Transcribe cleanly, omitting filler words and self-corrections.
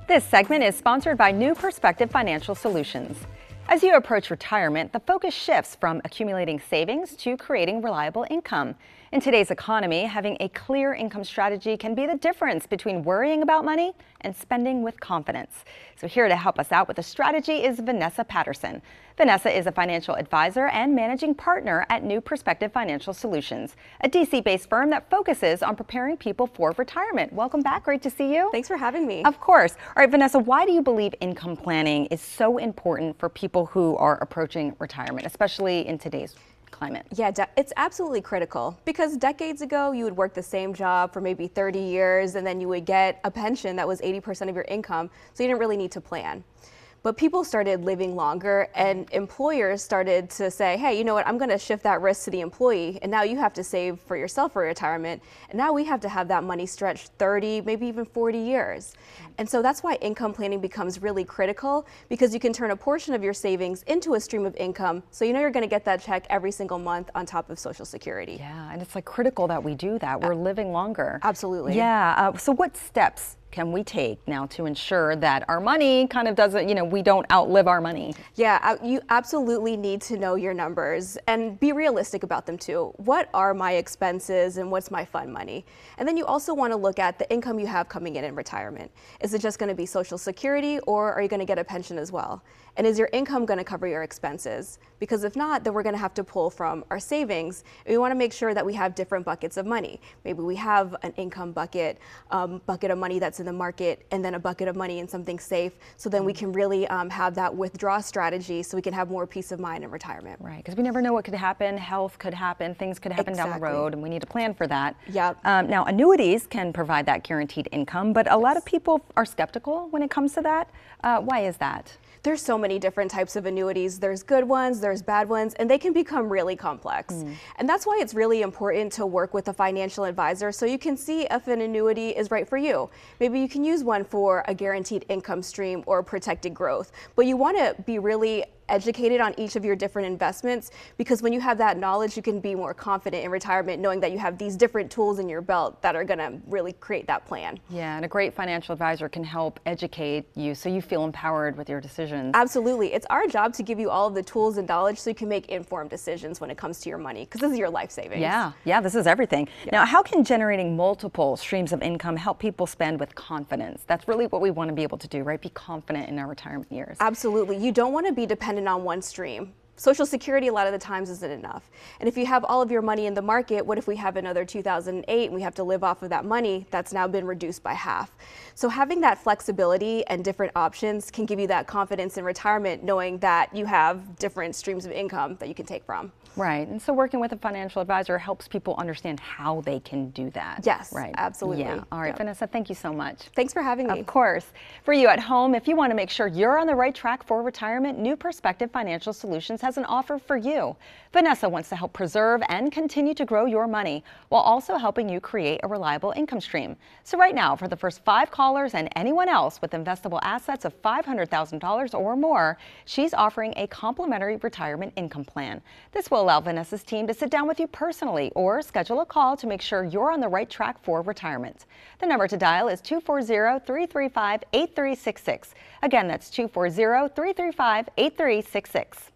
This segment is sponsored by New Perspective Financial Solutions. As you approach retirement, the focus shifts from accumulating savings to creating reliable income. In today's economy, having a clear income strategy can be the difference between worrying about money and spending with confidence. So here to help us out with a strategy is Vanessa Patterson. Vanessa is a financial advisor and managing partner at New Perspective Financial Solutions, a DC-based firm that focuses on preparing people for retirement. Welcome back. Great to see you. Thanks for having me. Of course. All right, Vanessa, why do you believe income planning is so important for people who are approaching retirement, especially in today's climate? Yeah, it's absolutely critical because decades ago you would work the same job for maybe 30 years and then you would get a pension that was 80% of your income, so you didn't really need to plan. But people started living longer and employers started to say, hey, you know what, I'm going to shift that risk to the employee, and now you have to save for yourself for retirement, and now we have to have that money stretched 30, maybe even 40 years. And so that's why income planning becomes really critical, because you can turn a portion of your savings into a stream of income, so you know you're going to get that check every single month on top of Social Security. Yeah, and it's like critical that we do that. We're living longer. Absolutely. Yeah, so what steps can we take now to ensure that our money kind of doesn't, we don't outlive our money? Yeah, you absolutely need to know your numbers and be realistic about them too. What are my expenses and what's my fund money? And then you also want to look at the income you have coming in retirement. Is it just going to be Social Security, or are you going to get a pension as well? And is your income going to cover your expenses? Because if not, then we're going to have to pull from our savings. And we want to make sure that we have different buckets of money. Maybe we have an income bucket, bucket of money that's in the market, and then a bucket of money in something safe. So then we can really have that withdraw strategy so we can have more peace of mind in retirement. Right, because we never know what could happen. Health could happen, things could happen down the road, and we need to plan for that. Yep. Now, annuities can provide that guaranteed income, but a lot of people are skeptical when it comes to that. Why is that? There's so many different types of annuities. There's good ones, there's bad ones, and they can become really complex. And that's why it's really important to work with a financial advisor so you can see if an annuity is right for you. Maybe you can use one for a guaranteed income stream or protected growth, but you want to be really educated on each of your different investments, because when you have that knowledge, you can be more confident in retirement knowing that you have these different tools in your belt that are going to really create that plan. Yeah, and a great financial advisor can help educate you so you feel empowered with your decisions. Absolutely. It's our job to give you all of the tools and knowledge so you can make informed decisions when it comes to your money, because this is your life savings. Yeah, this is everything. Yeah. Now, how can generating multiple streams of income help people spend with confidence? That's really what we want to be able to do, right? Be confident in our retirement years. Absolutely. You don't want to be dependent on one stream. Social Security a lot of the times isn't enough. And if you have all of your money in the market, what if we have another 2008 and we have to live off of that money that's now been reduced by half? So having that flexibility and different options can give you that confidence in retirement, knowing that you have different streams of income that you can take from. Right, and so working with a financial advisor helps people understand how they can do that. Yes, right. Absolutely. Yeah. All right, Vanessa, thank you so much. Thanks for having me. Of course. For you at home, if you want to make sure you're on the right track for retirement, New Perspective Financial Solutions has an offer for you. Vanessa wants to help preserve and continue to grow your money while also helping you create a reliable income stream. So right now, for the first 5 callers and anyone else with investable assets of $500,000 or more, she's offering a complimentary retirement income plan. This will allow Vanessa's team to sit down with you personally or schedule a call to make sure you're on the right track for retirement. The number to dial is 240-335-8366. Again, that's 240-335-8366.